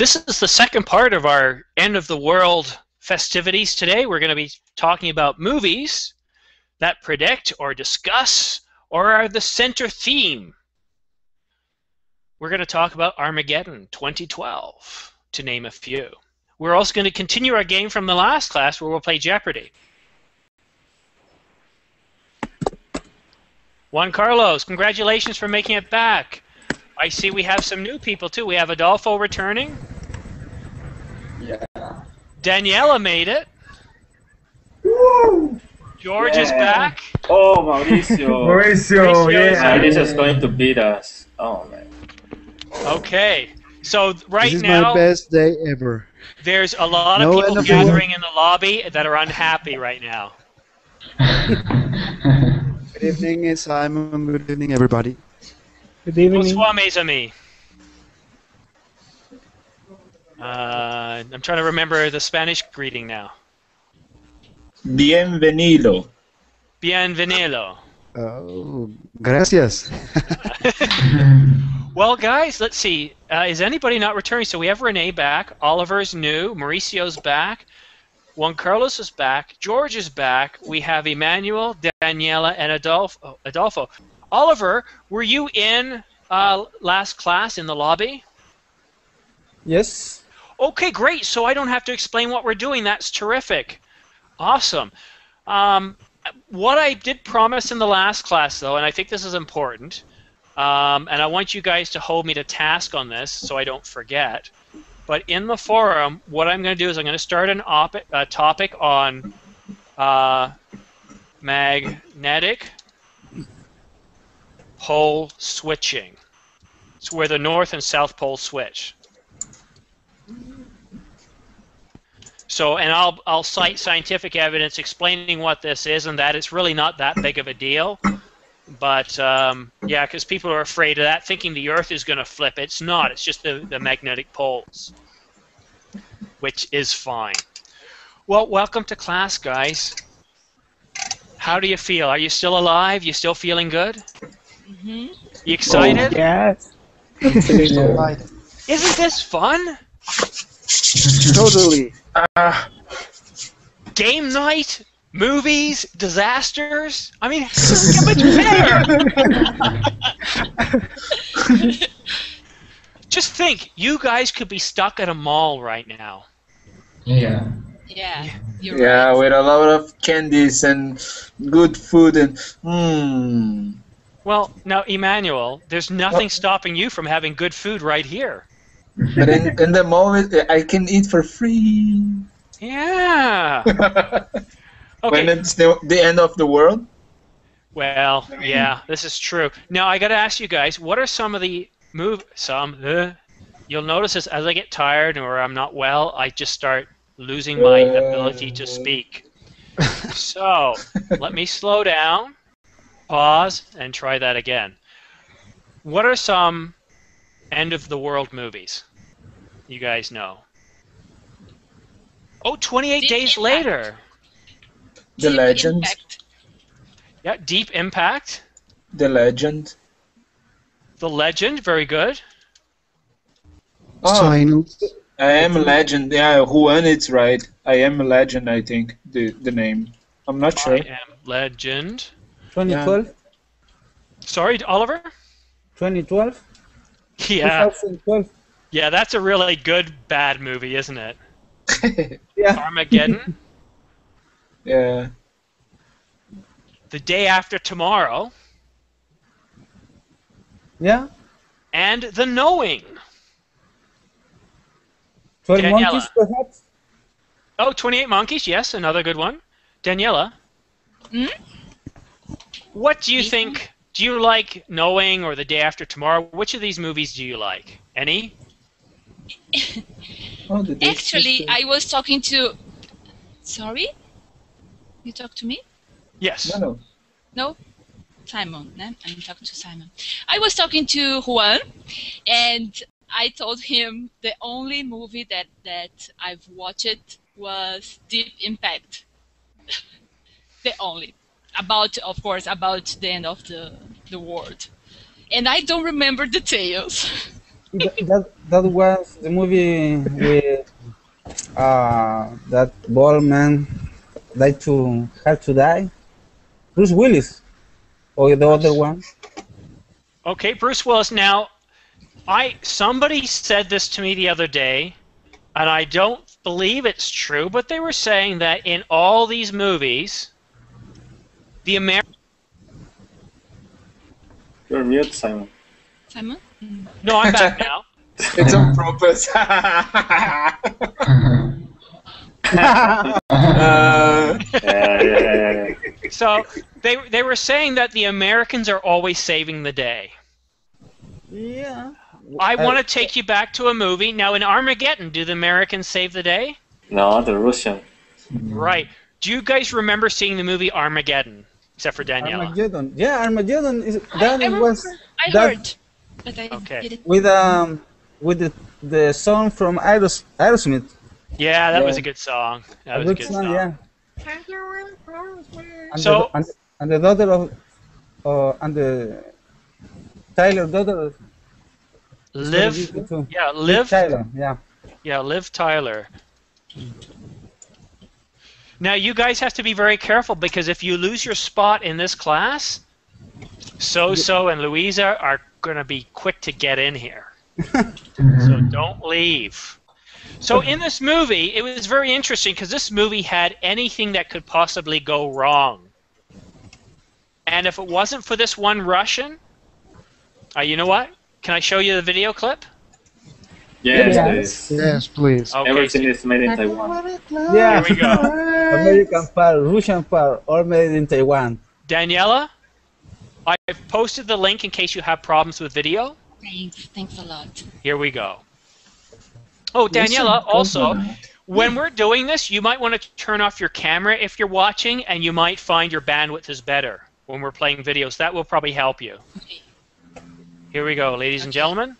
This is the second part of our end of the world festivities today. We're going to be talking about movies that predict or discuss or are the center theme. We're going to talk about Armageddon 2012, to name a few. We're also going to continue our game from the last class where we'll play Jeopardy. Juan Carlos, congratulations for making it back. I see we have some new people too. We have Adolfo returning. Yeah. Daniela made it. Woo! George is back. Oh, Mauricio. Mauricio, yeah. Mauricio is going to beat us. Oh, man. Okay. So right this is now, my best day ever. There's a lot of people gathering in the lobby that are unhappy right now. Good evening, Simon. Good evening, everybody. Good evening. Bonsoir, mes amis. I'm trying to remember the Spanish greeting now. Bienvenido. Bienvenido. Oh, gracias. Well, guys, let's see. Is anybody not returning? So we have Renee back. Oliver's new. Mauricio's back. Juan Carlos is back. George is back. We have Emmanuel, Daniela, and Adolfo. Oliver, were you in last class in the lobby? Yes. Okay, great. So I don't have to explain what we're doing. That's terrific. Awesome. What I did promise in the last class, though, and I think this is important, and I want you guys to hold me to task on this so I don't forget, but in the forum, what I'm going to do is I'm going to start a topic on magnetic pole switching. It's where the North and South Pole switch. So, and I'll cite scientific evidence explaining what this is and that it's really not that big of a deal. But, yeah, because people are afraid of that, thinking the Earth is going to flip. It's not. It's just the magnetic poles, which is fine. Well, welcome to class, guys. How do you feel? Are you still alive? You still feeling good? Mm-hmm. You excited? Oh, yes. Isn't this fun? Totally. Game night, movies, disasters. I mean, how much better? Just think, you guys could be stuck at a mall right now. Yeah. Yeah, you're Yeah, right. with a lot of candies and good food and Well, now, Emmanuel, there's nothing stopping you from having good food right here. But in the moment, I can eat for free. Yeah. When Okay. it's the end of the world. Well, yeah, this is true. Now, I got to ask you guys, what are some of the you'll notice as I get tired or I'm not well, I just start losing my ability to speak. So, let me slow down, pause, and try that again. What are some end-of-the-world movies you guys know? Oh, 28 Deep Days Impact. Later. The Deep Legend. Impact. Yeah, Deep Impact. The Legend. The Legend, very good. Oh, Silence. I Am a Legend. Yeah, Juan, it's right. I Am a Legend, I think, the name. I'm not sure. I Am Legend. 2012? Sorry, Oliver? 2012? Yeah. 2012? Yeah, that's a really good bad movie, isn't it? Yeah. Armageddon. Yeah. The Day After Tomorrow. Yeah. And The Knowing. 12 Daniela. Monkeys, perhaps? Oh, 28 Monkeys, yes, another good one. Daniela, Hmm? what do you think? Do you like Knowing or The Day After Tomorrow? Which of these movies do you like? Any? Oh, the Actually, I was talking to... Sorry? You talk to me? Yes. No. No? Simon. I'm talking to Simon. I was talking to Juan, and I told him the only movie that I've watched was Deep Impact. The only. Of course, about the end of the world. And I don't remember details. That was the movie with that bald man had to die. Bruce Willis or the other one. Okay, Bruce Willis. Now, somebody said this to me the other day, and I don't believe it's true, but they were saying that in all these movies, the American. You're mute, Simon. Simon? No, I'm back now. It's on purpose. Yeah. So they were saying that the Americans are always saving the day. Yeah. I want to take you back to a movie. Now, in Armageddon, do the Americans save the day? No, the Russian. Right. Do you guys remember seeing the movie Armageddon? Except for Daniela. Armageddon. Yeah, Armageddon is I was remember. I that heard, but I Okay. didn't. with the song from Aerosmith. Yeah, that was Yeah. a good song. That A was a good good song, song. yeah. And So- and the daughter of and the Tyler daughter. Liv. Too. Yeah, Liv. Tyler, yeah. Yeah, Liv Tyler. Now, you guys have to be very careful because if you lose your spot in this class, So and Louisa are going to be quick to get in here. So don't leave. So in this movie, it was very interesting because this movie had anything that could possibly go wrong. And if it wasn't for this one Russian, you know what? Can I show you the video clip? Yes, Yes. please. Yes, please. Okay, Everything is made in Taiwan. Yeah. here we go. American part, Russian part, all made in Taiwan. Daniela, I've posted the link in case you have problems with video. Thanks a lot. Here we go. Oh, Daniela, also, when we're doing this, you might want to turn off your camera if you're watching, and you might find your bandwidth is better when we're playing videos. That will probably help you. Okay. Here we go, ladies and gentlemen.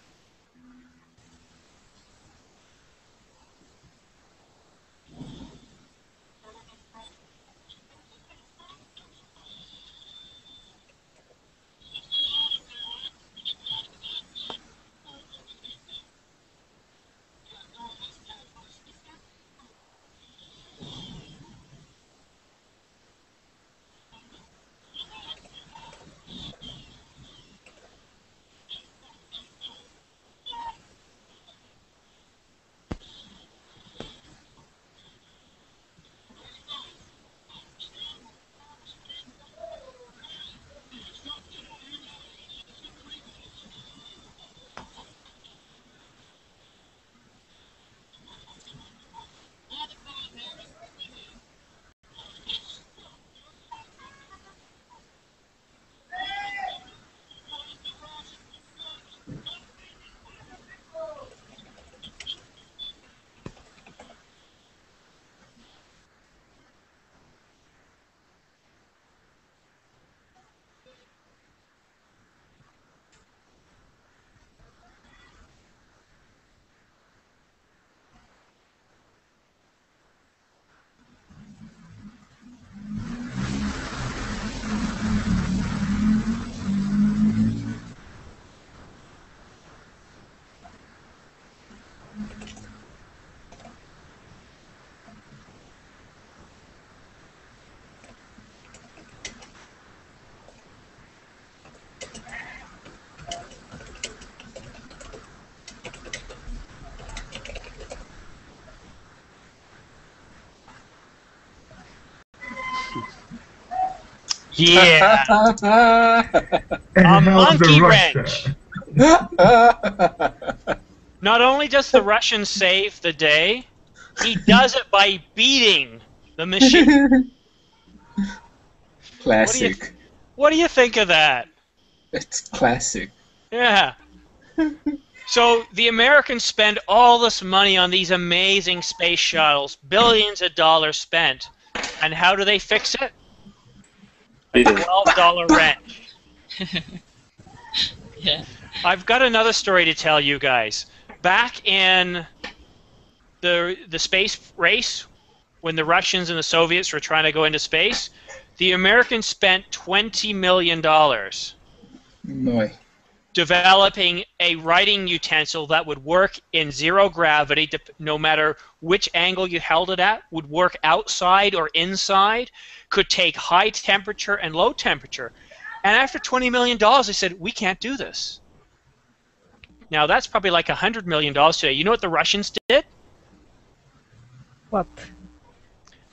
Yeah, a monkey wrench. Not only does the Russian save the day, he does it by beating the machine. Classic. What do you think of that? It's classic. Yeah. So the Americans spend all this money on these amazing space shuttles, billions of dollars spent, and how do they fix it? $12 wrench. Yeah. I've got another story to tell you guys. Back in the space race, when the Russians and the Soviets were trying to go into space, the Americans spent $20 million. No. developing a writing utensil that would work in zero gravity, no matter which angle you held it at, would work outside or inside, could take high temperature and low temperature. And after $20 million, they said, we can't do this. Now, that's probably like $100 million today. You know what the Russians did? What?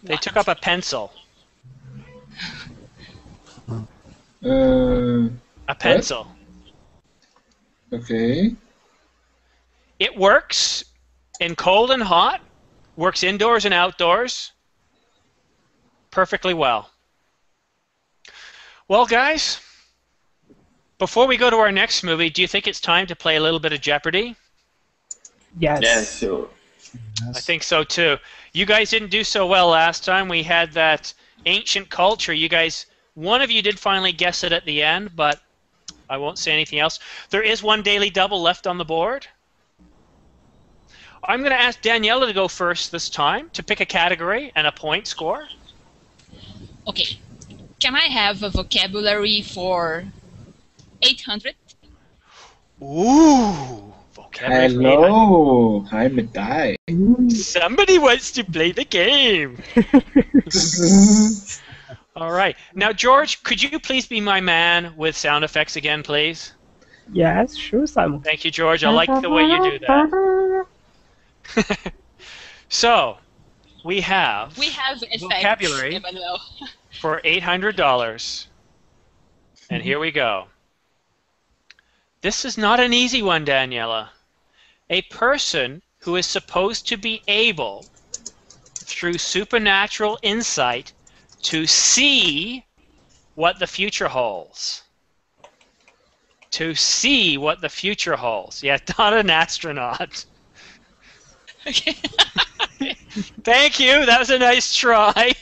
They took up a pencil. A pencil. Okay. It works in cold and hot, works indoors and outdoors perfectly well. Well, guys, before we go to our next movie, do you think it's time to play a little bit of Jeopardy? Yes. Yeah, sure. I think so too. You guys didn't do so well last time. We had that ancient culture. You guys, one of you did finally guess it at the end, but I won't say anything else. There is one daily double left on the board. I'm going to ask Daniela to go first this time to pick a category and a point score. Okay. Can I have a vocabulary for 800? Ooh, vocabulary. Hello, hi Medai. Somebody wants to play the game. All right. Now, George, could you please be my man with sound effects again, please? Yes, sure, Simon. Thank you, George. I like the way you do that. So, we have effects, vocabulary Emmanuel. for $800. And here we go. This is not an easy one, Daniela. A person who is supposed to be able, through supernatural insight, to see what the future holds. To see what the future holds. Yeah, not an astronaut. Okay. Thank you. That was a nice try.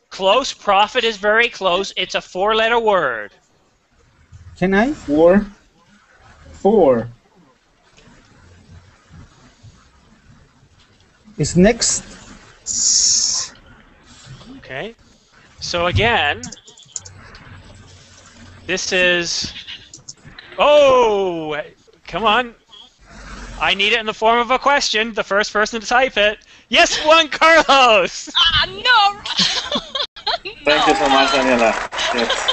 Close. Profit is very close. It's a 4-letter word. Can I? Four. It's next. Okay. So again, this is... Oh! Come on. I need it in the form of a question. The first person to type it. Yes, Juan Carlos! Ah, no! Thank you so much, Daniela. Yes.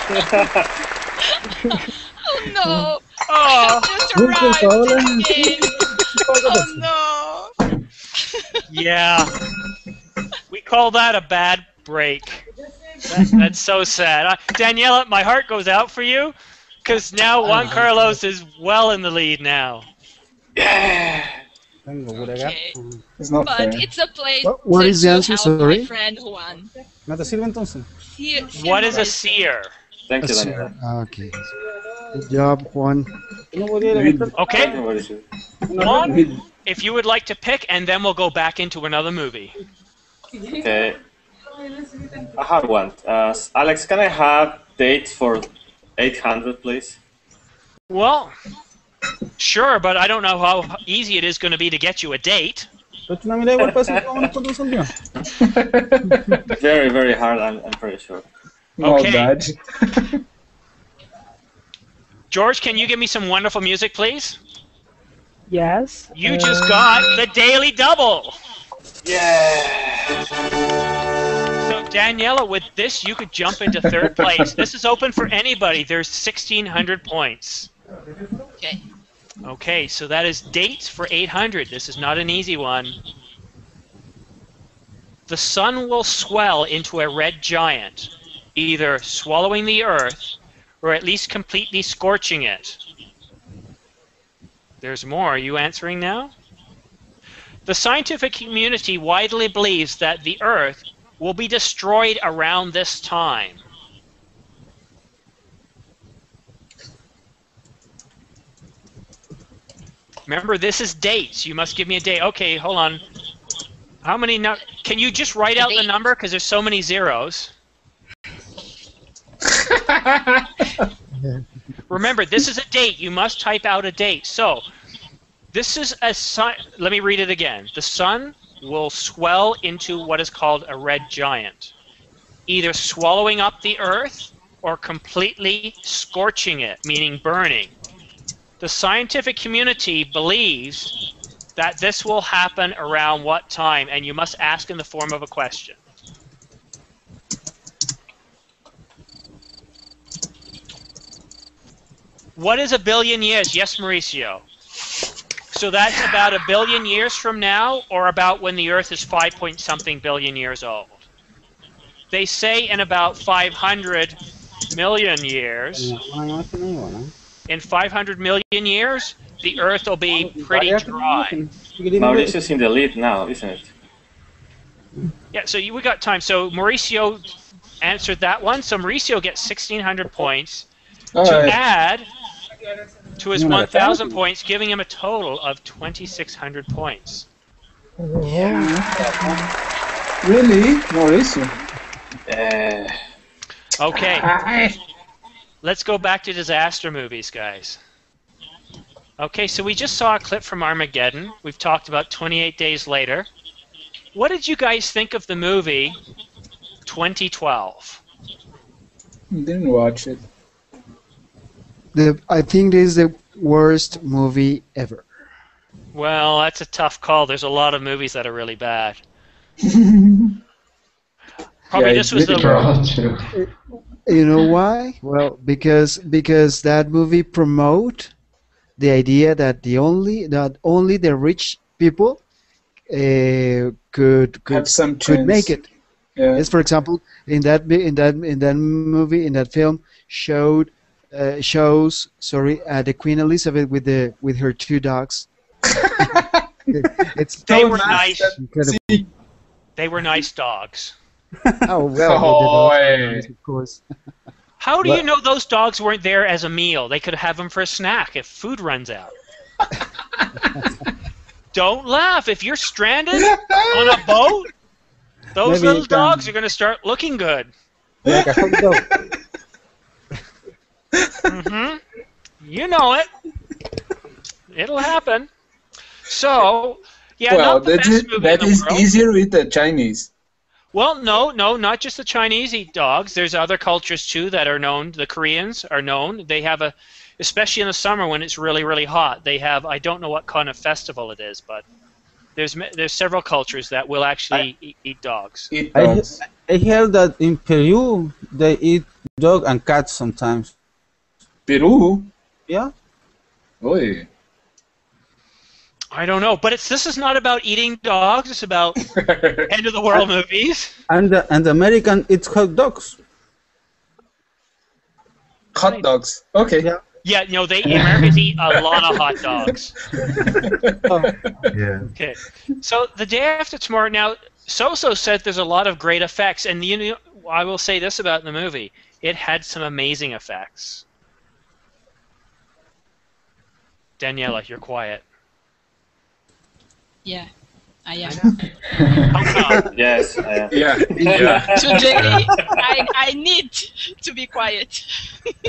Oh, no! Oh, Just arrived at the game. Oh, no! yeah. We call that a bad break. That's so sad. Daniela, my heart goes out for you, because now Juan Carlos is well in the lead now. Okay. It's not But fair. it's a place What is the answer? my Sorry. friend Juan. ¿No te sirve entonces? What is a seer? Thank you, Daniela. Okay. Good job, Juan. Okay, What is it? Juan, if you would like to pick, and then we'll go back into another movie. Okay. I have one. Alex, can I have dates for 800, please? Well, sure, but I don't know how easy it is going to be to get you a date. Pero una mirada igual para decir que vamos nosotros un día. Very, very hard, I'm pretty sure. Oh, Okay. God. George, can you give me some wonderful music, please? Yes. You just got the Daily Double. Yeah. So, Daniela, with this, you could jump into third place. This is open for anybody. There's 1,600 points. Okay. Okay, so that is dates for 800. This is not an easy one. The sun will swell into a red giant, either swallowing the earth or at least completely scorching it. There's more. Are you answering now? The scientific community widely believes that the earth will be destroyed around this time. Remember, this is dates. You must give me a date. Okay, hold on. How many? Can you just write out the number? Because there's so many zeros. Remember, this is a date. You must type out a date. So, this is a sun. Let me read it again. The sun will swell into what is called a red giant, either swallowing up the earth or completely scorching it, meaning burning. The scientific community believes that this will happen around what time, and you must ask in the form of a question. What is a billion years? Yes, Mauricio. So that's about a billion years from now, or about when the Earth is 5-point-something billion years old. They say in about 500 million years, in 500 million years, the Earth will be pretty dry. Mauricio's in the lead now, isn't it? Yeah, so we got time. So Mauricio answered that one. So Mauricio gets 1,600 points to add to his 1,000 points, giving him a total of 2,600 points. Really, Mauricio? Okay. Let's go back to disaster movies, guys. Okay, so we just saw a clip from Armageddon. We've talked about 28 Days Later. What did you guys think of the movie 2012? Didn't watch it. I think this is the worst movie ever. Well, that's a tough call. There's a lot of movies that are really bad. Probably this was the... You know why? Well, because that movie promote the idea that only the rich people could Have some could make it. Yeah. Yes, for example, in that movie, in that film, shows the Queen Elizabeth with her two dogs. They were nice. They were nice dogs. Oh well, of course. How do you know those dogs weren't there as a meal? They could have them for a snack if food runs out. Don't laugh. If you're stranded on a boat, those little dogs are going to start looking good. Like a hot dog. You know it. It'll happen. So, yeah, Well, not the best movie in that the is world. easier with the Chinese. Well, no, not just the Chinese eat dogs. There's other cultures too that are known. The Koreans are known. They have especially in the summer when it's really, really hot. They have, I don't know what kind of festival it is, but there's several cultures that will actually eat dogs. I heard that in Peru they eat dog and cats sometimes. Peru? Yeah. Oy. I don't know, but this is not about eating dogs. It's about end of the world movies. And the American eats hot dogs. Hot dogs. Okay. Yeah, no, Americans eat a lot of hot dogs. Yeah. Okay, so the day after tomorrow. Now, So said there's a lot of great effects, and I will say this about the movie: it had some amazing effects. Daniela, you're quiet. Yeah, I am. How come? Yes, I am. Yeah. Today, I need to be quiet.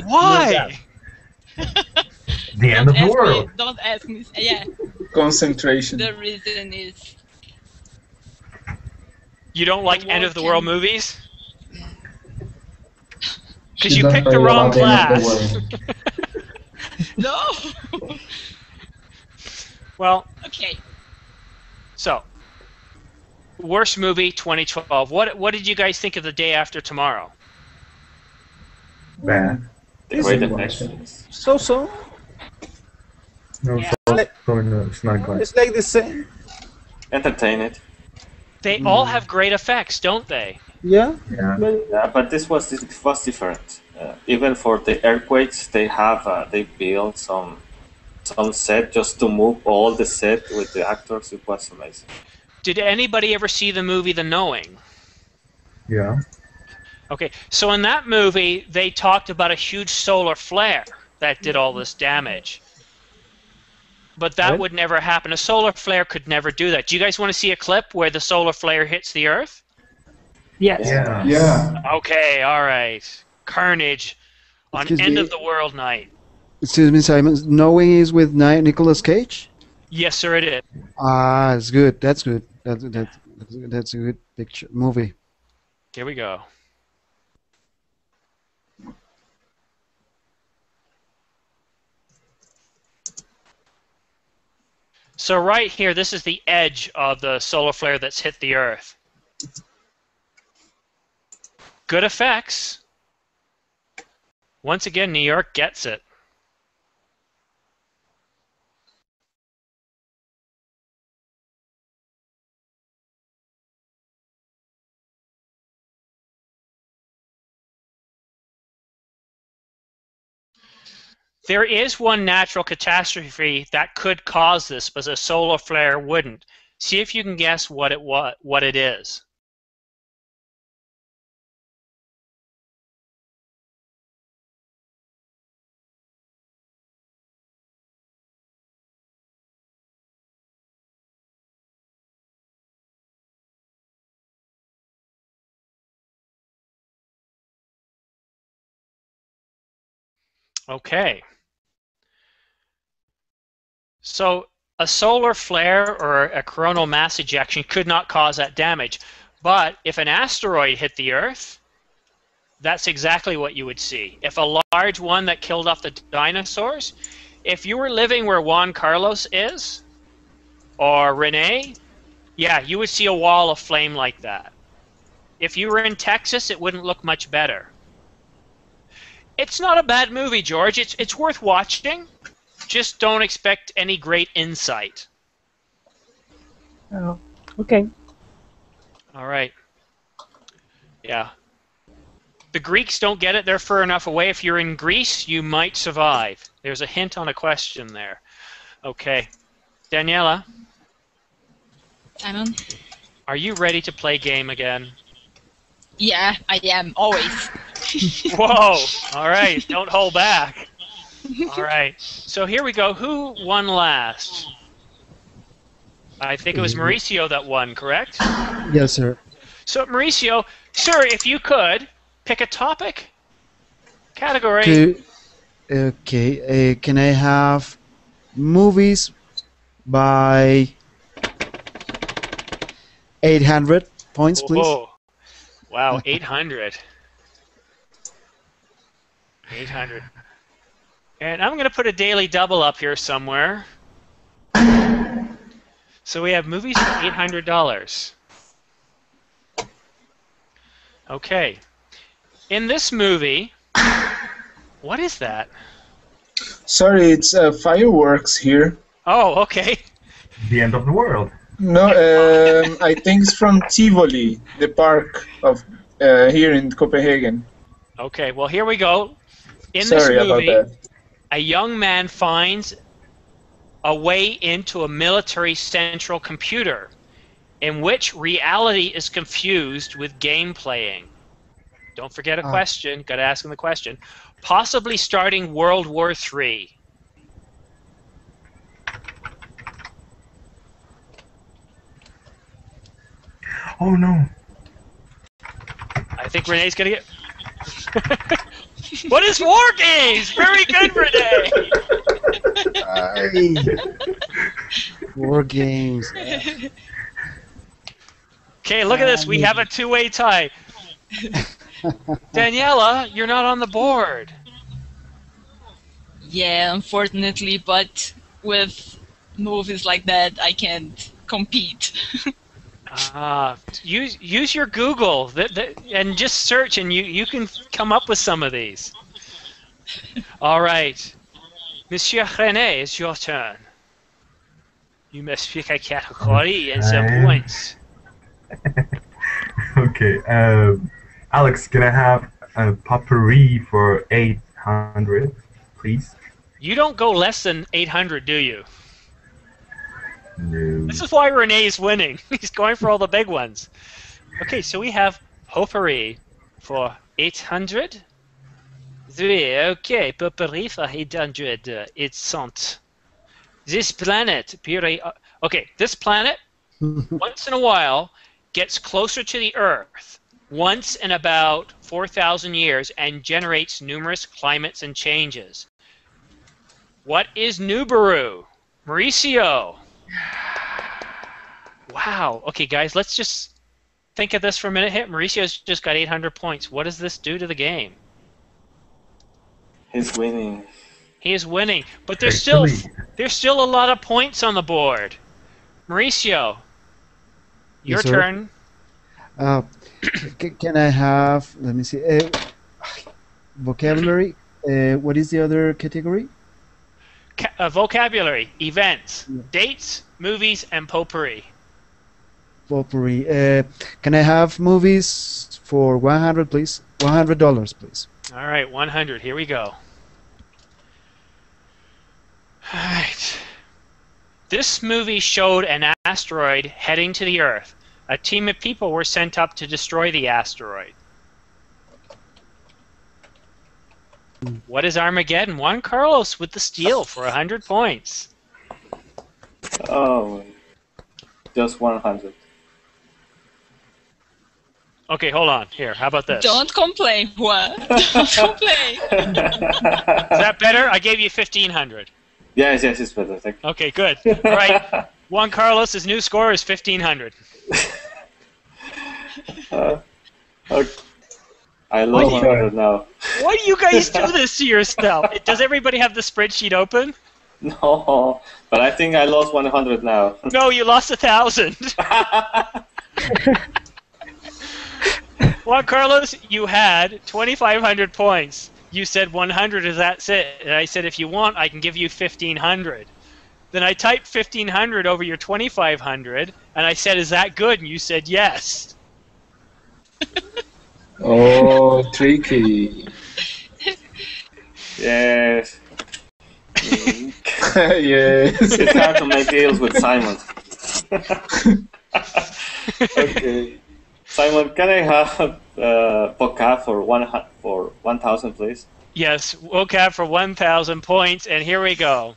Why? The end of the world. Don't ask me. Yeah, Concentration. the reason is You don't like end of the world movies? Because She's you not picked the very wrong about the end of the class. no. Well, Okay. so worst movie 2012. What did you guys think of The Day After Tomorrow? Bad. The great effects. So. No, Yeah. no, it's not good. It's like the same. Entertain it. They all have great effects, don't they? Yeah. Yeah. Yeah, but this was different. Even for the earthquakes, they built some set just to move all the set with the actors. It was amazing. Did anybody ever see the movie The Knowing? Yeah. Okay, so in that movie, they talked about a huge solar flare that did all this damage. But that would never happen. A solar flare could never do that. Do you guys want to see a clip where the solar flare hits the Earth? Yes. Yeah. Yeah. Okay, all right. Carnage on Excuse end me? of the world night. Excuse me, Simon. Knowing is with Nicolas Cage. Yes, sir, it is. Ah, it's good. That's good. That's a good picture movie. Here we go. So right here, this is the edge of the solar flare that's hit the Earth. Good effects. Once again, New York gets it. There is one natural catastrophe that could cause this, but a solar flare wouldn't. See if you can guess what it is. Okay. So a solar flare or a coronal mass ejection could not cause that damage. But if an asteroid hit the Earth, that's exactly what you would see. If a large one that killed off the dinosaurs, if you were living where Juan Carlos is, or Renee, yeah, you would see a wall of flame like that. If you were in Texas, it wouldn't look much better. It's not a bad movie, George. It's worth watching. Just don't expect any great insight. Oh, okay. All right. Yeah. The Greeks don't get it. They're far enough away. If you're in Greece, you might survive. There's a hint on a question there. Okay. Daniela, Simon? are you ready to play game again? Yeah, I am, always. Whoa! All right. Don't hold back. All right. So here we go. Who won last? I think it was Mauricio that won, correct? Yes, sir. So, Mauricio, sir, if you could, pick a topic, category. Okay, can I have movies by 800 points, please? Oh, wow, 800. 800. And I'm going to put a daily double up here somewhere. So we have movies for $800. Okay. In this movie, what is that? Sorry, it's fireworks here. Oh, okay. The end of the world. No, I think it's from Tivoli, the park of here in Copenhagen. Okay, well, here we go. In Sorry this movie, about that. a young man finds a way into a military central computer in which reality is confused with game playing. Don't forget a question. Got to ask him the question. Possibly starting World War III. Oh no. I think Renee's going to get... What is War Games? Very good, Renee! War games. Okay, look at this. We have a two-way tie. Daniela, you're not on the board. Yeah, unfortunately, but with movies like that, I can't compete. Use your Google and just search, and you can come up with some of these. All right. Monsieur René, it's your turn. You must pick a category and some points. Okay. Alex, can I have a potpourri for 800, please? You don't go less than 800, do you? No. This is why Renee's winning. He's going for all the big ones. Okay, so we have potpourri for 800. Okay, potpourri for 800. It's sont. This planet, okay, this planet, once in a while, gets closer to the Earth, once in about 4,000 years, and generates numerous climates and changes. What is Nibiru? Mauricio. Wow. Okay, guys, let's just think of this for a minute. Mauricio's just got 800 points. What does this do to the game? He's winning. He's winning, but Actually, there's still a lot of points on the board. Mauricio, your Yes, sir. turn. Can I have, let me see, vocabulary? What is the other category? Vocabulary, events, Yeah. dates, movies, and potpourri. Potpourri. Can I have movies for 100, please? $100, please. All right, 100. Here we go. All right. This movie showed an asteroid heading to the Earth. A team of people were sent up to destroy the asteroid. What is Armageddon? Juan Carlos with the steal for 100 points. Oh, just 100. Okay, hold on. Here, how about this? Don't complain, Juan. Don't complain. Is that better? I gave you 1,500. Yes, it's better. Thank you. Okay, good. All right. Juan Carlos's new score is 1,500. Okay. I lost 100 now. Why do you guys do this to yourself? Does everybody have the spreadsheet open? No, but I think I lost 100 now. No, you lost 1,000. Juan Carlos, you had 2,500 points. You said 100 is that's it. And I said, if you want, I can give you 1,500. Then I typed 1,500 over your 2,500, and I said, is that good? And you said yes. Oh, tricky. Yes. Yes. It's hard to make deals with Simon. Okay. Simon, can I have vocab for 1,000, please? Yes, vocab for 1,000 points, and here we go.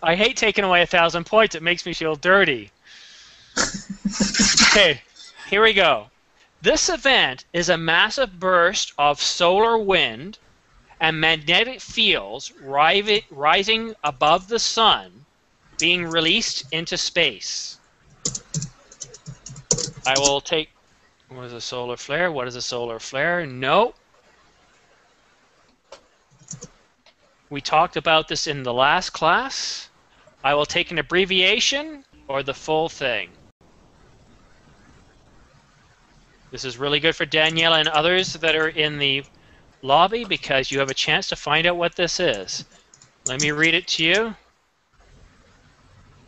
I hate taking away 1,000 points. It makes me feel dirty. Okay, here we go. This event is a massive burst of solar wind and magnetic fields rising above the sun, being released into space. I will take... What is a solar flare? What is a solar flare? No. We talked about this in the last class. I will take an abbreviation or the full thing. This is really good for Daniela and others that are in the lobby because you have a chance to find out what this is. Let me read it to you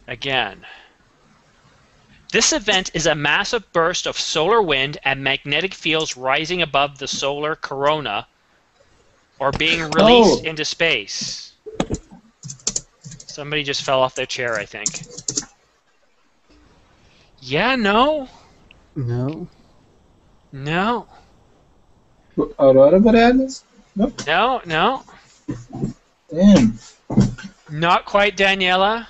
again. This event is a massive burst of solar wind and magnetic fields rising above the solar corona or being released into space. Somebody just fell off their chair, I think. Yeah, no? No. No. Aurora Borealis? Nope. No, no. Damn. Not quite Daniela.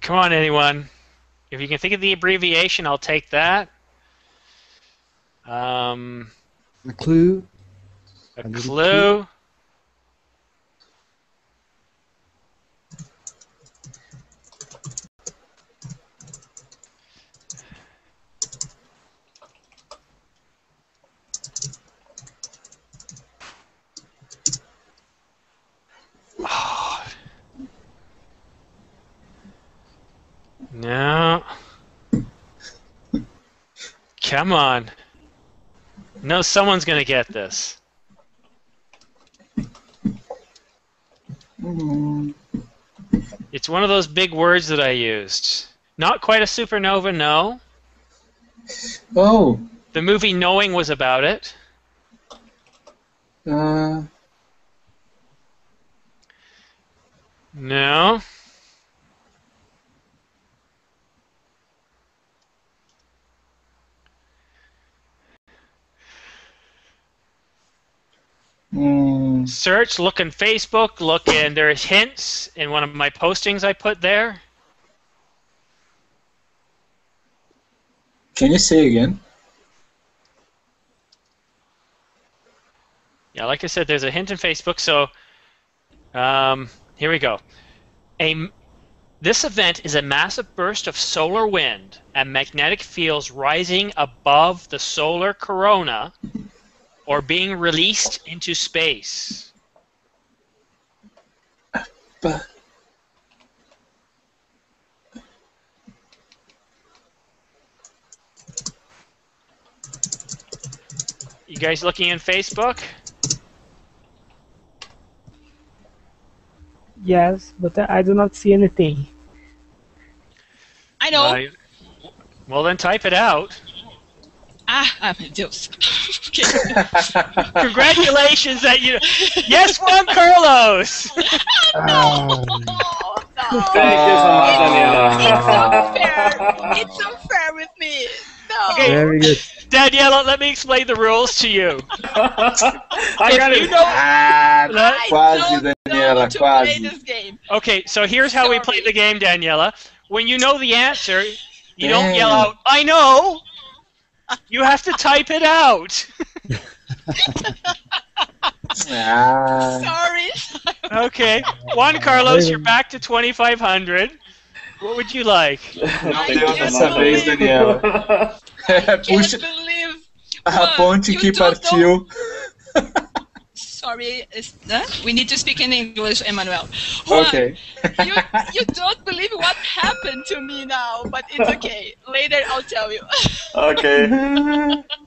Come on, anyone. If you can think of the abbreviation, I'll take that. A clue. A clue. Oh. No. Come on. No, someone's going to get this. It's one of those big words that I used. Not quite a supernova, no. Oh. The movie Knowing was about it. No. Search, look in Facebook, look in, there's hints in one of my postings I put there. Can you say again? Yeah, like I said, there's a hint in Facebook. So here we go. This event is a massive burst of solar wind and magnetic fields rising above the solar corona or being released into space. You guys looking in Facebook? Yes, but I do not see anything. I know. Well, then type it out. Meu Deus. Okay. Congratulations that you... Yes, Juan Carlos! No. Thank you so much, Daniela. It's unfair with me. No. Okay. Very good. Daniela, let me explain the rules to you. I got If you it. know... I Quasi, don't know Daniela, to play quasi. this game. Okay, so here's how we play the game, Daniela. When you know the answer, you don't yell Damn. out, I know! You have to type it out. Sorry. Okay. Juan Carlos, you're back to 2,500. What would you like? Thank you can't so much, believe Daniela. Puxa Can't believe. a Juan, ponte you que don't partiu. Sorry, we need to speak in English, Emmanuel. Juan, Okay. you don't believe what happened to me now, but it's okay. Later I'll tell you. Okay.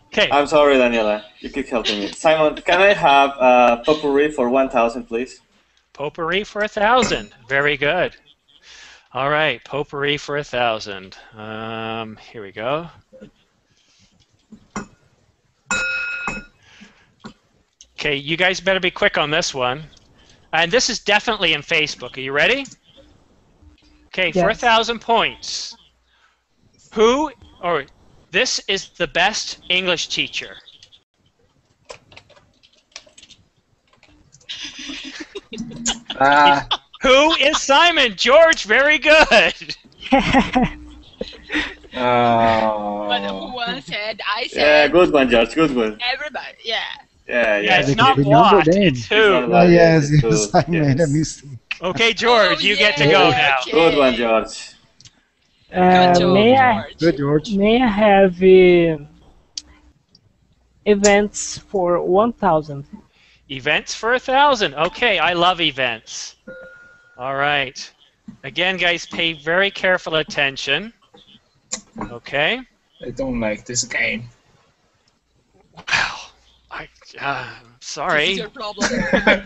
Okay. I'm sorry, Daniela. You keep helping me. Simon, can I have potpourri for 1,000, please? Potpourri for 1,000. Very good. All right, potpourri for 1,000. Here we go. Okay, you guys better be quick on this one. And this is definitely in Facebook. Are you ready? Okay, for Yes. 1,000 points. This is the best English teacher. Who is Simon? George, very good. But Juan said, I Yeah, said, good one, George. Good one. everybody, yeah. Yeah, Yeah, yeah. it's not The what, number name. it's who. It's not- Yes, it's yes, good, I made a yes. mistake. Okay, George, Oh, you get to go yeah, now. okay. Good one, George. Good job, May I George. Good, George. may I have events for 1,000? Events for 1,000. Okay, I love events. All right. Again, guys, pay very careful attention. Okay. I don't like this game. Wow. This Sorry. is your problem.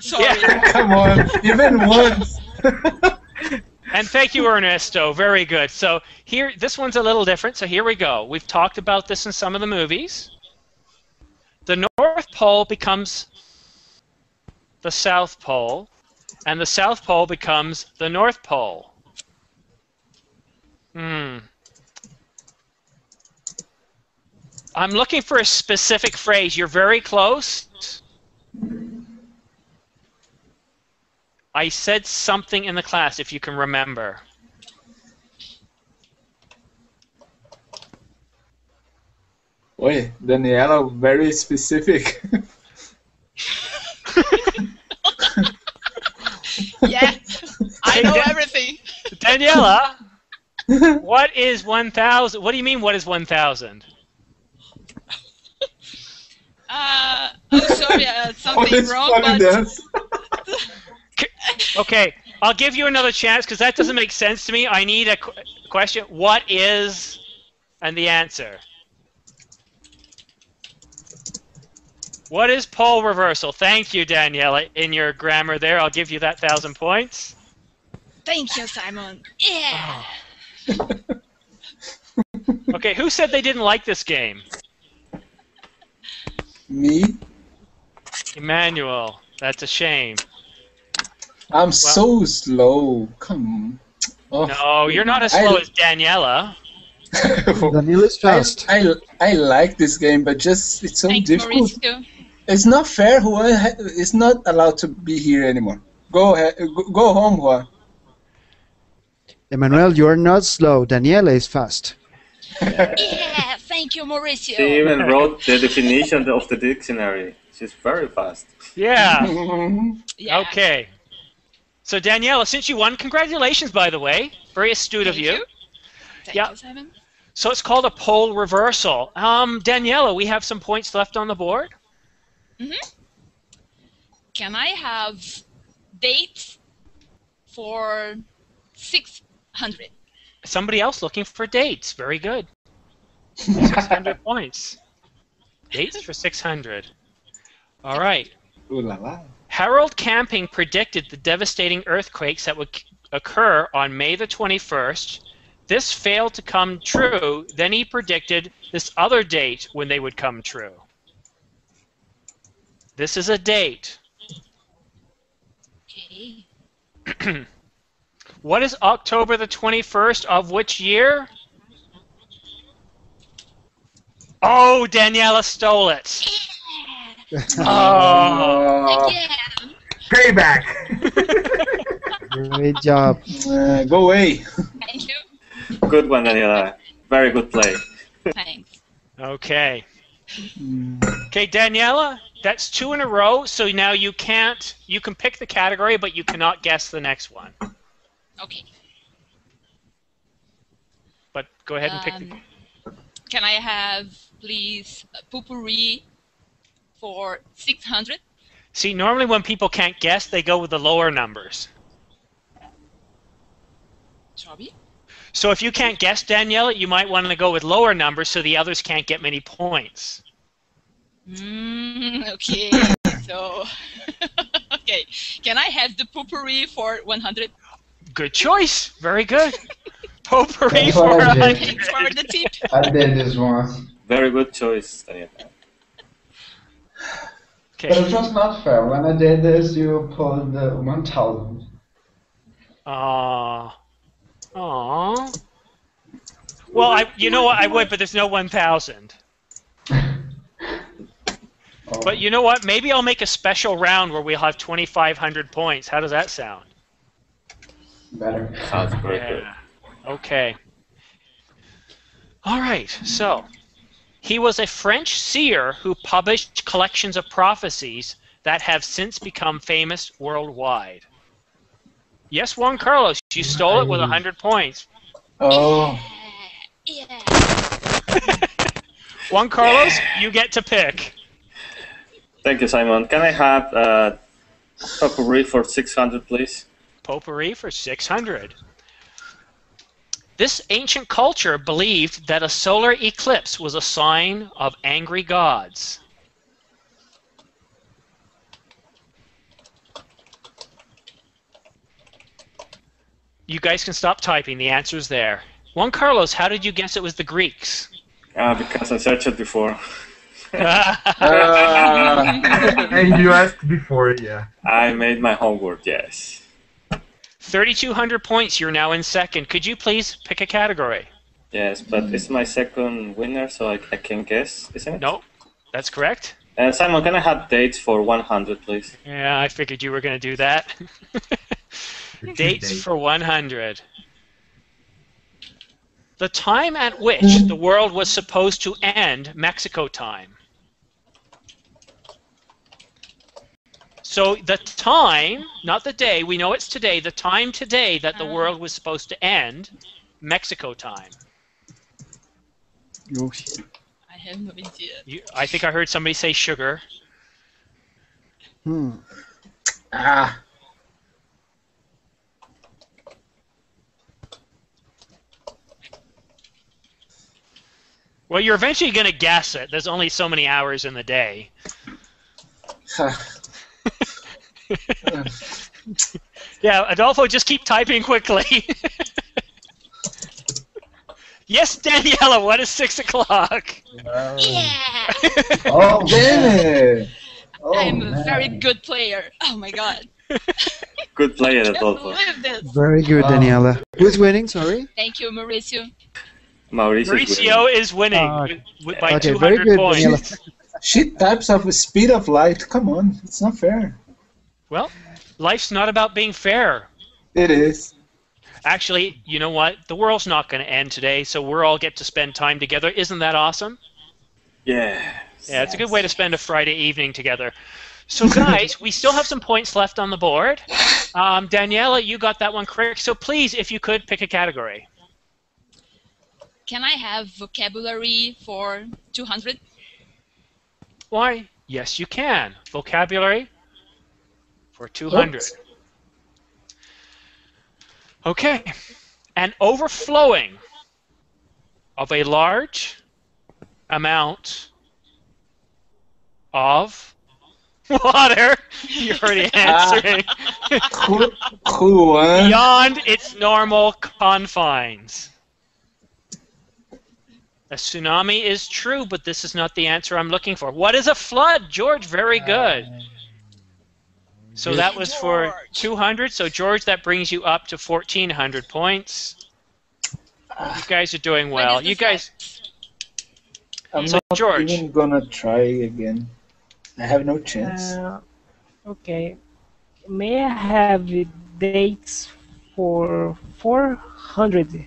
Sorry. Yeah. Come on, even once. And thank you, Ernesto. Very good. So here, this one's a little different. So here we go. We've talked about this in some of the movies. The North Pole becomes the South Pole, and the South Pole becomes the North Pole. I'm looking for a specific phrase. You're very close. I said something in the class, if you can remember. Wait, Daniela, very specific. Yeah, I know everything. Daniela, what is 1,000? What do you mean, what is 1,000? Oh, sorry, something it's wrong, funny but dance. Okay, I'll give you another chance because that doesn't make sense to me. I need a question. What is, and the answer. What is pole reversal? Thank you, Daniela. In your grammar there, I'll give you that 1,000 points. thank you, Simon. Yeah. Okay, who said they didn't like this game? Me? Emmanuel. That's a shame. I'm so slow. Come on. No, you're not as slow as Daniela. Daniel is fast. I like this game, but just it's so Thanks, difficult. Mauricio. It's not fair. Juan is not allowed to be here anymore. Go ahead. Go home, Juan. Emmanuel, you are not slow. Daniela is fast. Yeah, Thank you, Mauricio. She even wrote the definition of the dictionary. She's very fast. Yeah. Yeah. Okay. So Daniela, since you won, congratulations, by the way. Very astute of Thank you. you. Thank Yeah. you, Simon. So it's called a pole reversal. Daniela, we have some points left on the board. Can I have dates for 600? Somebody else looking for dates. Very good. 600 points. Dates for 600. All right. Ooh la la. Harold Camping predicted the devastating earthquakes that would occur on May the 21st. This failed to come true. Then he predicted this other date when they would come true. This is a date. Okay. What is October the 21st of which year? Oh, Daniela stole it. Oh. Again. Payback! Great job. Go away. Thank you. Good one, Daniela. Very good play. Thanks. Okay. Okay, Daniela, that's 2 in a row, so now you can pick the category, but you cannot guess the next one. Okay. But go ahead and pick the... Can I have, please, a potpourri for 600? See, normally when people can't guess, they go with the lower numbers. Sorry? So if you can't guess, Daniela, you might want to go with lower numbers so the others can't get many points. Okay. So, okay. Can I have the potpourri for 100? Good choice. Very good. Potpourri That's for what I did. 100. Thanks for the tip. I did this once. Very good choice, Daniela. But it Okay. was not fair. When I did this, you pulled the 1000. Aww. Well, you know what? I would, but there's no 1,000. Oh. But you know what? Maybe I'll make a special round where we'll have 2,500 points. How does that sound? Better. Sounds very good. Yeah. Okay. All right. So, he was a French seer who published collections of prophecies that have since become famous worldwide. Yes, Juan Carlos, you stole it with 100 points. Oh. Yeah. Juan Carlos, you get to pick. Thank you, Simon. Can I have potpourri for 600, please? Potpourri for 600. This ancient culture believed that a solar eclipse was a sign of angry gods. You guys can stop typing. The answer's there. Juan Carlos, how did you guess it was the Greeks? Because I searched it before. And you asked before, yeah. I made my homework, yes. 3,200 points. You're now in second. Could you please pick a category? Yes, but it's my second winner, so I can guess, isn't it? No, that's correct. Simon, can I have dates for 100, please? Yeah, I figured you were going to do that. Dates for 100. The time at which the world was supposed to end, Mexico time. So the time, not the day, we know it's today, the time today that the world was supposed to end, Mexico time. I have no idea. I think I heard somebody say sugar. Ah. Well, you're eventually going to guess it. There's only so many hours in the day. Yeah, Adolfo, just keep typing quickly. Yes, Daniela, what is 6 o'clock? Yeah! Oh, Damn it! Oh, I'm a man. very good player. Oh my god. Good play, Can't Adolfo. believe this. Very good, Daniela. Who's winning? Sorry. Thank you, Mauricio. Mauricio Mauricio is winning by Okay, 200 very good, points. Daniela. She types of the speed of light. Come on, it's not fair. Well, life's not about being fair. It is. Actually, you know what? The world's not going to end today, so we're all get to spend time together. Isn't that awesome? Yeah. Yeah, it's a good way to spend a Friday evening together. So, guys, we still have some points left on the board. Daniela, you got that one correct. So, please, if you could, pick a category. Can I have vocabulary for 200? Why? Yes, you can. Vocabulary for 200. What? Okay. An overflowing of a large amount of water. You're already answering. Who won? Beyond its normal confines. A tsunami is true, but this is not the answer I'm looking for. What is a flood? George, very good. So that was for 200. So, George, that brings you up to 1,400 points. You guys are doing well. You guys... I'm So, not George. even gonna try again. I have no chance. Okay. May I have the dates for 400?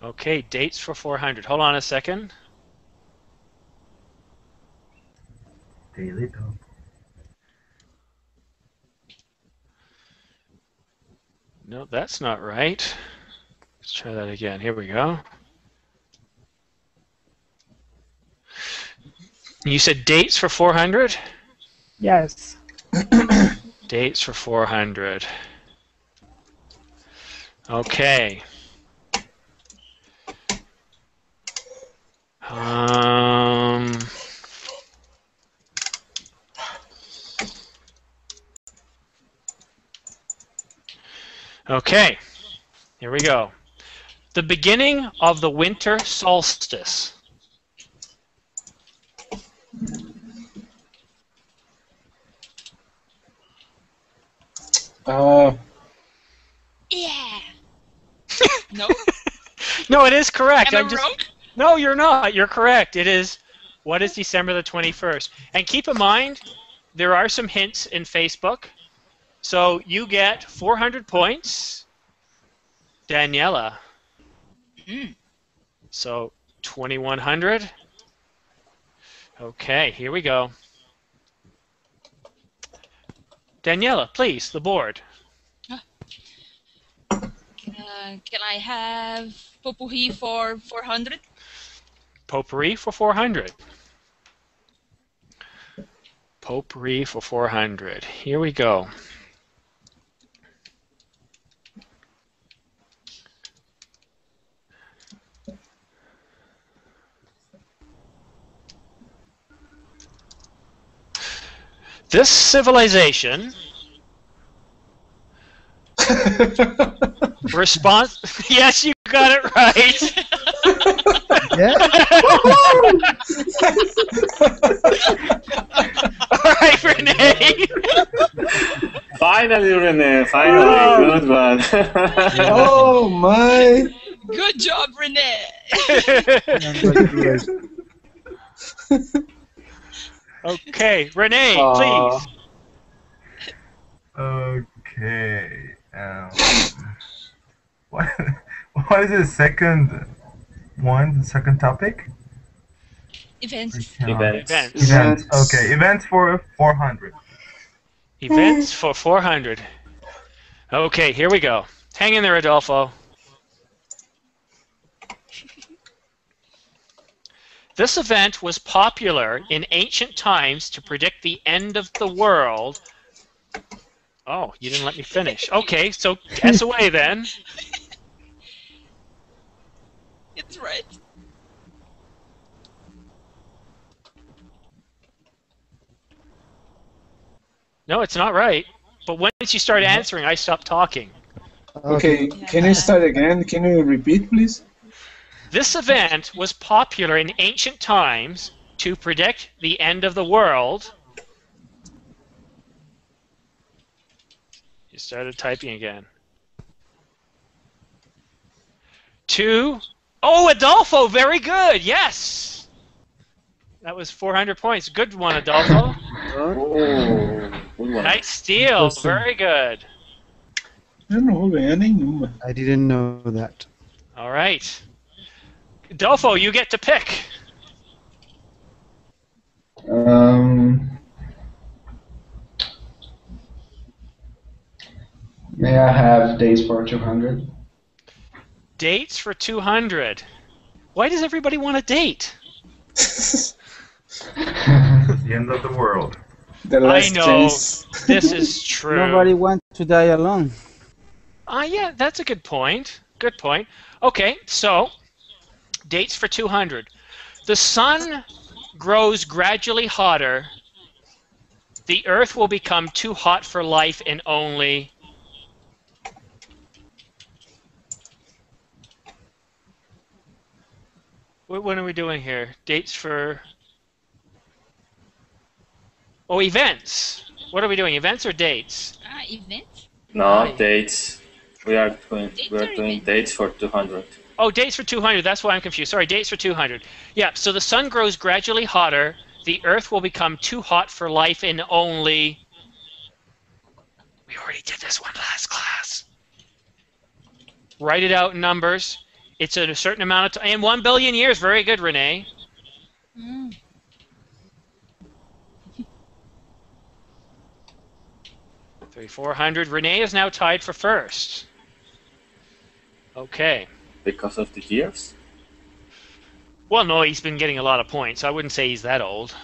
Okay, dates for 400. Hold on a second. Daily Double. No, that's not right. Let's try that again. Here we go. You said dates for 400? Yes. Dates for 400. Okay. Okay, here we go. The beginning of the winter solstice. Yeah. No? No, it is correct. Am I wrong? No, you're not. You're correct. It is. What is December the 21st? And keep in mind, there are some hints in Facebook. So you get 400 points. Daniela. So 2,100. Okay, here we go. Daniela, please, the board. Can I have potpourri for 400? Potpourri for 400. Potpourri for 400. Here we go. This civilization response. Yes, you got it right. Yeah. All right, Renee. Finally, Renee. Finally, good one. Oh my! Good job, Renee. Okay, Renee, please. Okay. What what is the second one? The second topic? Events. Events. Events. Okay, events for 400. Events for 400. Okay, here we go. Hang in there, Adolfo. This event was popular in ancient times to predict the end of the world. Oh, you didn't let me finish. Okay, so guess away then. It's right. No, it's not right. But once you start answering, I stop talking. Okay, can you start again? Can you repeat, please? This event was popular in ancient times to predict the end of the world. You started typing again. Oh, Adolfo, very good. Yes. That was 400 points. Good one, Adolfo. Oh, good one. Nice steal. Very good. Eu não vou ganhar nenhuma. I didn't know that. All right. Adolfo, you get to pick. May I have days for 200? Dates for 200. Why does everybody want a date? The end of the world. The I last know. chance. This is true. Nobody wants to die alone. Yeah, that's a good point. Good point. Okay, so dates for 200. The sun grows gradually hotter. The earth will become too hot for life in only... What are we doing here? Dates for... Oh, events. What are we doing? Events or dates? Events? No, dates. We are doing events? dates for 200. Oh, dates for 200. That's why I'm confused. Sorry, dates for 200. Yeah, so the sun grows gradually hotter. The earth will become too hot for life in only... We already did this one last class. Write it out in numbers. It's a certain amount of time. In 1 billion years. Very good, Renee. 400. Renee is now tied for first. Okay. Because of the years? Well, no, he's been getting a lot of points. I wouldn't say he's that old.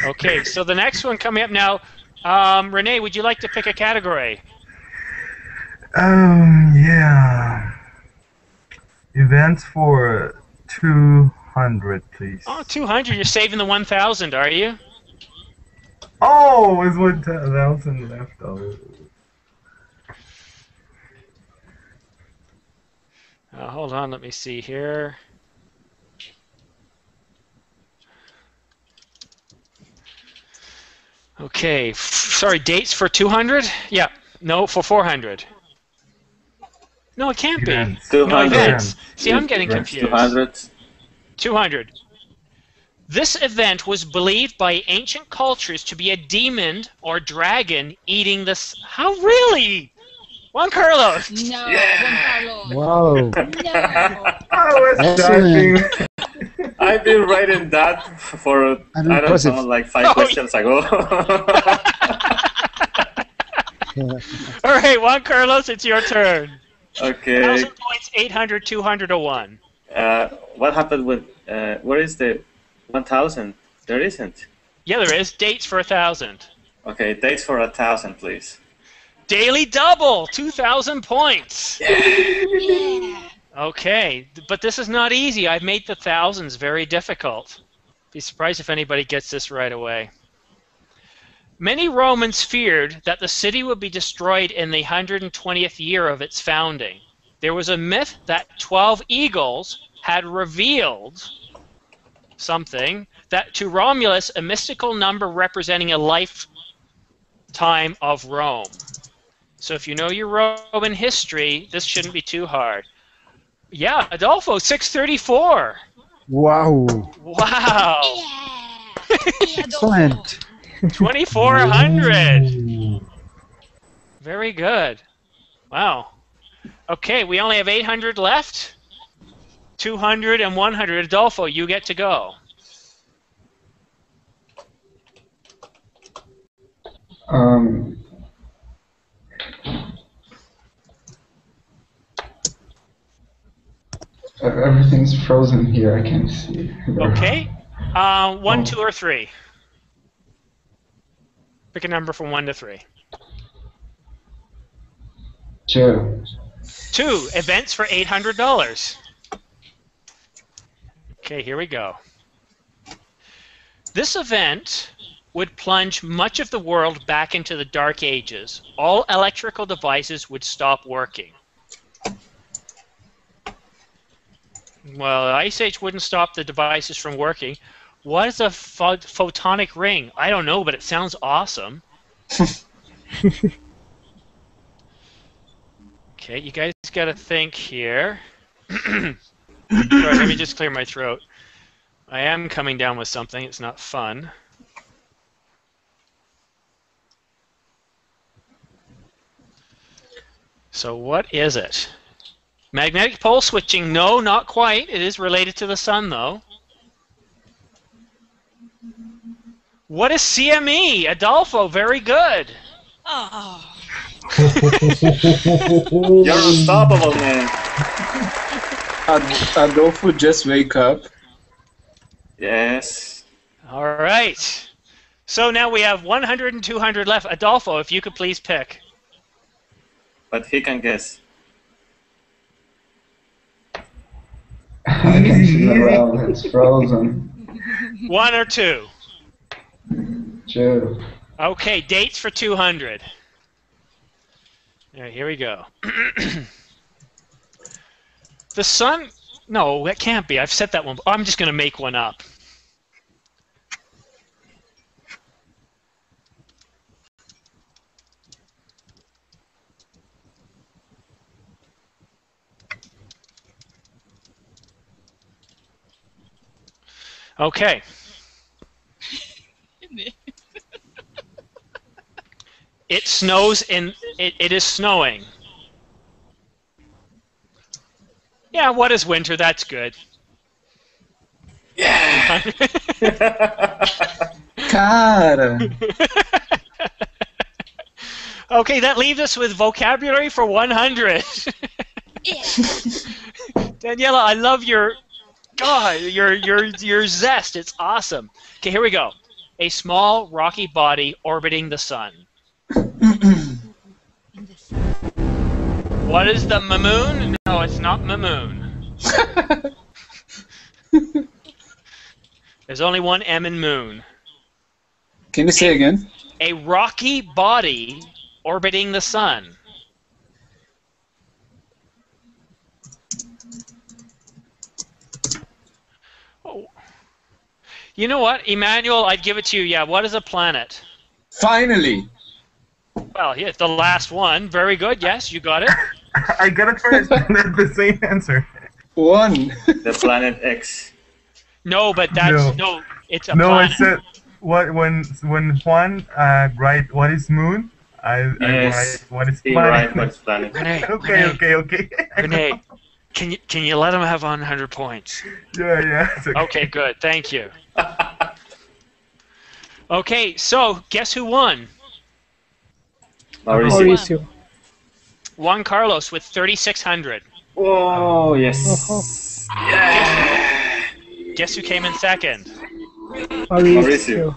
Okay, so the next one coming up now. Renee, would you like to pick a category? Yeah. Events for 200, please. Oh, 200. You're saving the 1,000, are you? Oh, there's 1,000 left. Oh. Hold on, let me see here. Okay, sorry, dates for 200? Yeah, no, for 400. No, it can't be. 200. No, events. See, I'm getting confused. 200. 200. This event was believed by ancient cultures to be a demon or dragon eating this. How really? Juan Carlos. No, Juan Carlos. Wow. No. I was Excellent. typing. I've been writing that for, I don't impressive. know, like 5 questions ago. All right, Juan Carlos, it's your turn. Okay. 1,000 points, 800, 201. What happened with, where is the 1,000? There isn't. Yeah, there is. Dates for 1,000. Okay, dates for 1,000, please. Daily double, 2,000 points. Yeah. Okay, but this is not easy. I've made the thousands very difficult. Be surprised if anybody gets this right away. Many Romans feared that the city would be destroyed in the 120th year of its founding. There was a myth that 12 eagles had revealed something, that to Romulus, a mystical number representing a lifetime of Rome. So if you know your Roman history, this shouldn't be too hard. Yeah, Adolfo, 634. Wow. Wow. Yeah. Excellent. 2,400. Very good. Wow. Okay, we only have 800 left. 200 and 100. Adolfo, you get to go. Everything's frozen here. I can't see. Okay. 1, 2, or 3. Pick a number from 1 to 3. 2. 2. Events for $800. Okay, here we go. This event would plunge much of the world back into the Dark Ages. All electrical devices would stop working. Well, the Ice Age wouldn't stop the devices from working. What is a photonic ring? I don't know, but it sounds awesome. Okay, you guys got to think here. Sorry, let me just clear my throat. I am coming down with something. It's not fun. So what is it? Magnetic pole switching? No, not quite. It is related to the sun, though. What is CME? Adolfo, very good. Oh. You're unstoppable, man. Adolfo just wake up. Yes. All right. So now we have 100 and 200 left. Adolfo, if you could please pick. But he can guess. I can see the realm. It's frozen. 1 or 2? 2. Okay, dates for 200. All right, here we go. The sun... No, that can't be. I've set that one. I'm just going to make one up. Okay. It snows in... It is snowing. Yeah, what is winter? That's good. Yeah. Cara. Okay, that leaves us with vocabulary for 100. Yeah. Daniela, I love your... God, your zest. It's awesome. Okay, here we go. A small rocky body orbiting the sun. What is the moon? No, it's not moon. There's only one M in moon. Can you say again? A rocky body orbiting the sun. Oh. You know what, Emmanuel? I'd give it to you. Yeah, what is a planet? Finally. Well, yeah, the last one. Very good. Yes, you got it. I got it first. That's the same answer. 1. The planet X. No, but that's no. It's a No, I planet. said when Juan write what is moon, I write what is He planet. right, what's planet? Renee, Okay. Renee, can you let him have 100 points? Yeah. It's okay. Okay, good. Thank you. Okay, so guess who won? Mauricio. Mauricio. Juan Carlos with 3,600. Oh, yes. Guess who came in second? Mauricio.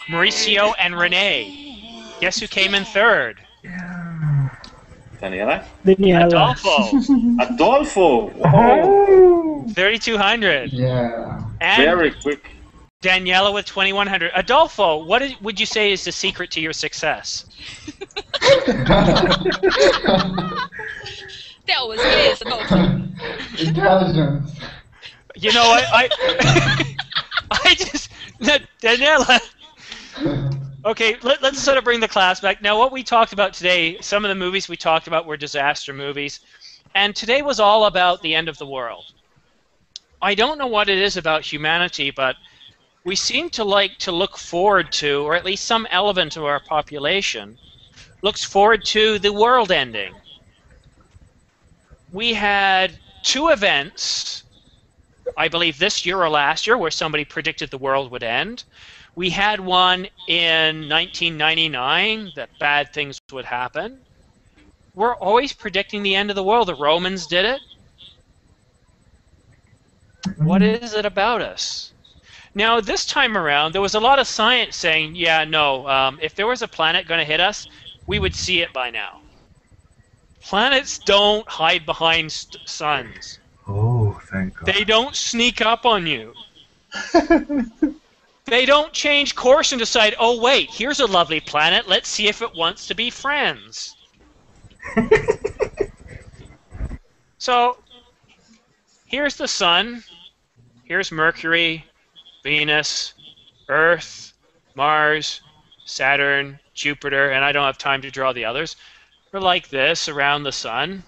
Mauricio and Renee. Guess who came in third? Daniela? Daniela. Adolfo. Adolfo. Wow. 3,200. Yeah. And Very quick. Daniela with 2,100. Adolfo, what would you say is the secret to your success? That was this. Intelligence. You know what? I just... Daniela... Okay, let's sort of bring the class back. Now, what we talked about today, some of the movies we talked about were disaster movies. And today was all about the end of the world. I don't know what it is about humanity, but we seem to like to look forward to, or at least some element of our population, looks forward to the world ending. We had 2 events, I believe this year or last year, where somebody predicted the world would end. We had one in 1999 that bad things would happen. We're always predicting the end of the world. The Romans did it. What is it about us? Now, this time around, there was a lot of science saying, yeah, no, if there was a planet going to hit us, we would see it by now. Planets don't hide behind suns. Oh, thank God. They don't sneak up on you. They don't change course and decide, oh, wait, here's a lovely planet. Let's see if it wants to be friends. So, here's the sun. Here's Mercury, Venus, Earth, Mars, Saturn, Jupiter, and I don't have time to draw the others. We're like this around the sun.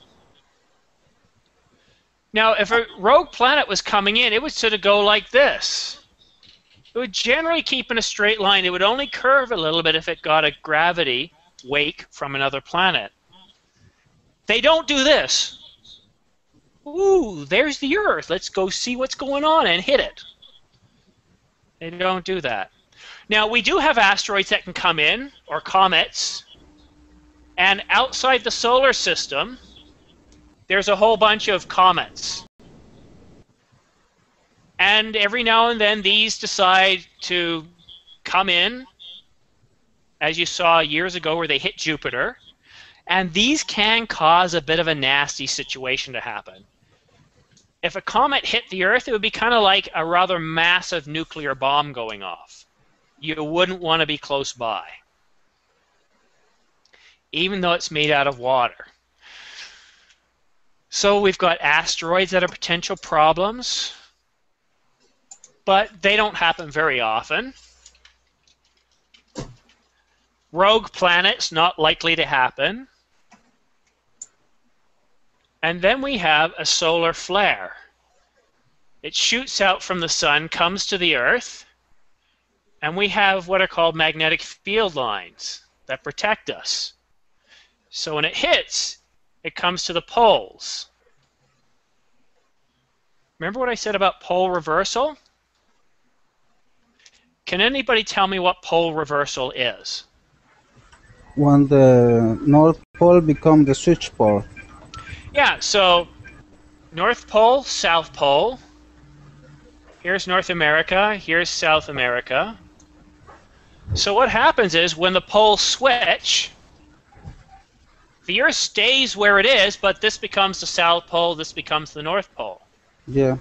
Now, if a rogue planet was coming in, it would sort of go like this. It would generally keep in a straight line. It would only curve a little bit if it got a gravity wake from another planet. They don't do this. Ooh, there's the Earth. Let's go see what's going on and hit it. They don't do that. Now, we do have asteroids that can come in, or comets, and outside the solar system, there's a whole bunch of comets. And every now and then, these decide to come in, as you saw years ago where they hit Jupiter. And these can cause a bit of a nasty situation to happen. If a comet hit the Earth, it would be kind of like a rather massive nuclear bomb going off. You wouldn't want to be close by, even though it's made out of water. So we've got asteroids that are potential problems, but they don't happen very often. Rogue planets, not likely to happen. And then we have a solar flare. It shoots out from the sun, comes to the Earth, and we have what are called magnetic field lines that protect us. So when it hits, it comes to the poles. Remember what I said about pole reversal? Can anybody tell me what pole reversal is? When the North Pole becomes the switch pole. Yeah, so North Pole, South Pole. Here's North America, here's South America. So what happens is when the poles switch, the Earth stays where it is, but this becomes the South Pole, this becomes the North Pole. Yeah.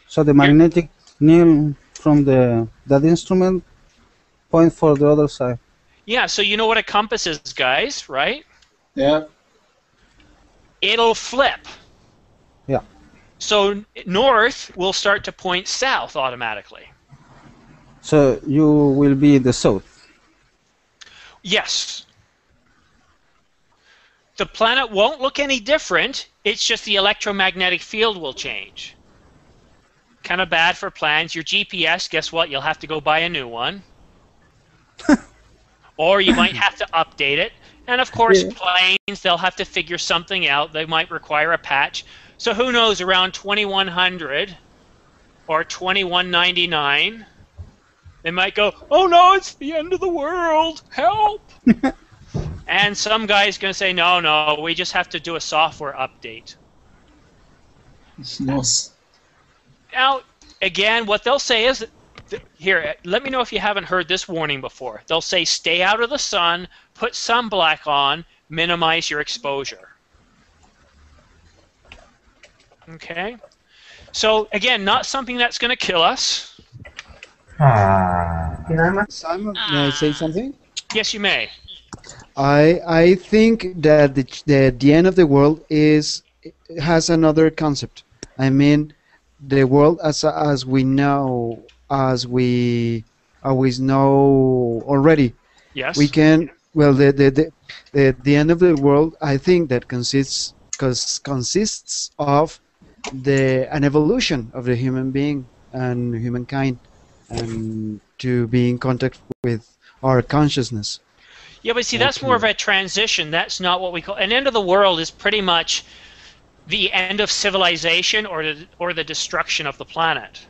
So the magnetic needle from that instrument point for the other side. Yeah, so you know what a compass is, guys, right? Yeah. It'll flip. Yeah. So north will start to point south automatically. So you will be the south. Yes. The planet won't look any different. It's just the electromagnetic field will change. Kind of bad for plans. Your GPS, guess what? You'll have to go buy a new one. Or you might have to update it. And of course, planes, they'll have to figure something out. They might require a patch. So who knows, around 2100 or 2199, they might go, oh no, it's the end of the world, help! And some guy's going to say, no, we just have to do a software update. Yes. Now, again, what they'll say is, here, let me know if you haven't heard this warning before. They'll say, stay out of the sun, put sunblock on, minimize your exposure. Okay? So, again, not something that's going to kill us. Simon, may I say something? Yes, you may. I think that the end of the world has another concept. I mean, the world as we know, as we always know already. Yes. We can. Well, the end of the world, I think that consists of an evolution of the human being and humankind, and to be in contact with our consciousness. Yeah, but see, that's more of a transition. That's not what we call... An end of the world is pretty much the end of civilization or the destruction of the planet.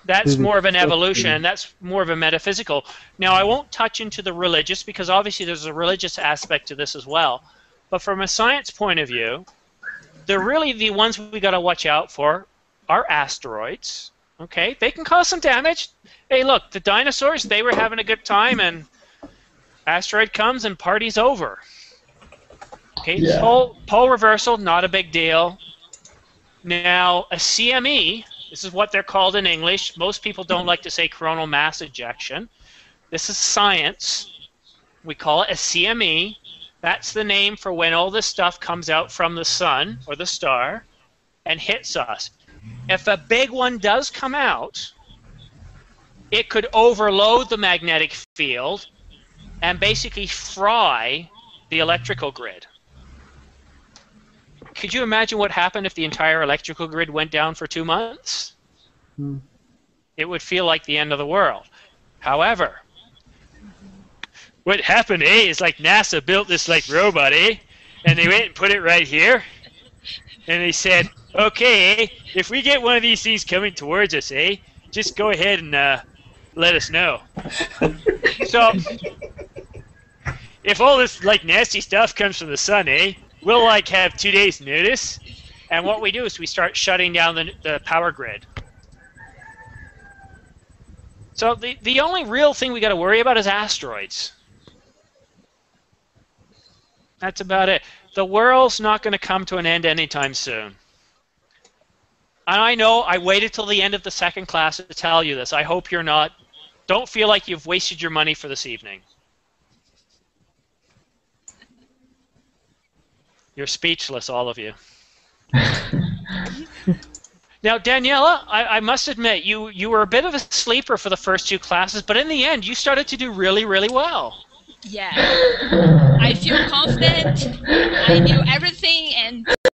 That's more of an evolution, and that's more of a metaphysical. Now, I won't touch into the religious, because obviously there's a religious aspect to this as well. But from a science point of view, really the ones we got to watch out for are asteroids. Okay, they can cause some damage. Hey, look, the dinosaurs, they were having a good time, and asteroid comes and party's over. Okay, Yeah. pole reversal, not a big deal. Now, a CME, this is what they're called in English. Most people don't like to say coronal mass ejection. This is science. We call it a CME. That's the name for when all this stuff comes out from the sun or the star and hits us. If a big one does come out, it could overload the magnetic field and basically fry the electrical grid. Could you imagine what happened if the entire electrical grid went down for 2 months? It would feel like the end of the world. However, what happened, is like NASA built this like robot, And they went and put it right here. And they said, okay, if we get one of these things coming towards us, just go ahead and let us know. So, if all this like nasty stuff comes from the sun, we'll like have 2 days notice. And what we do is we start shutting down the power grid. So the only real thing we got to worry about is asteroids. That's about it. The world's not going to come to an end anytime soon. And I know I waited till the end of the second class to tell you this. I hope you're not. Don't feel like you've wasted your money for this evening. You're speechless, all of you. Now, Daniela, I must admit, you were a bit of a sleeper for the first 2 classes, but in the end, you started to do really, really well. Yeah. I feel confident. I knew everything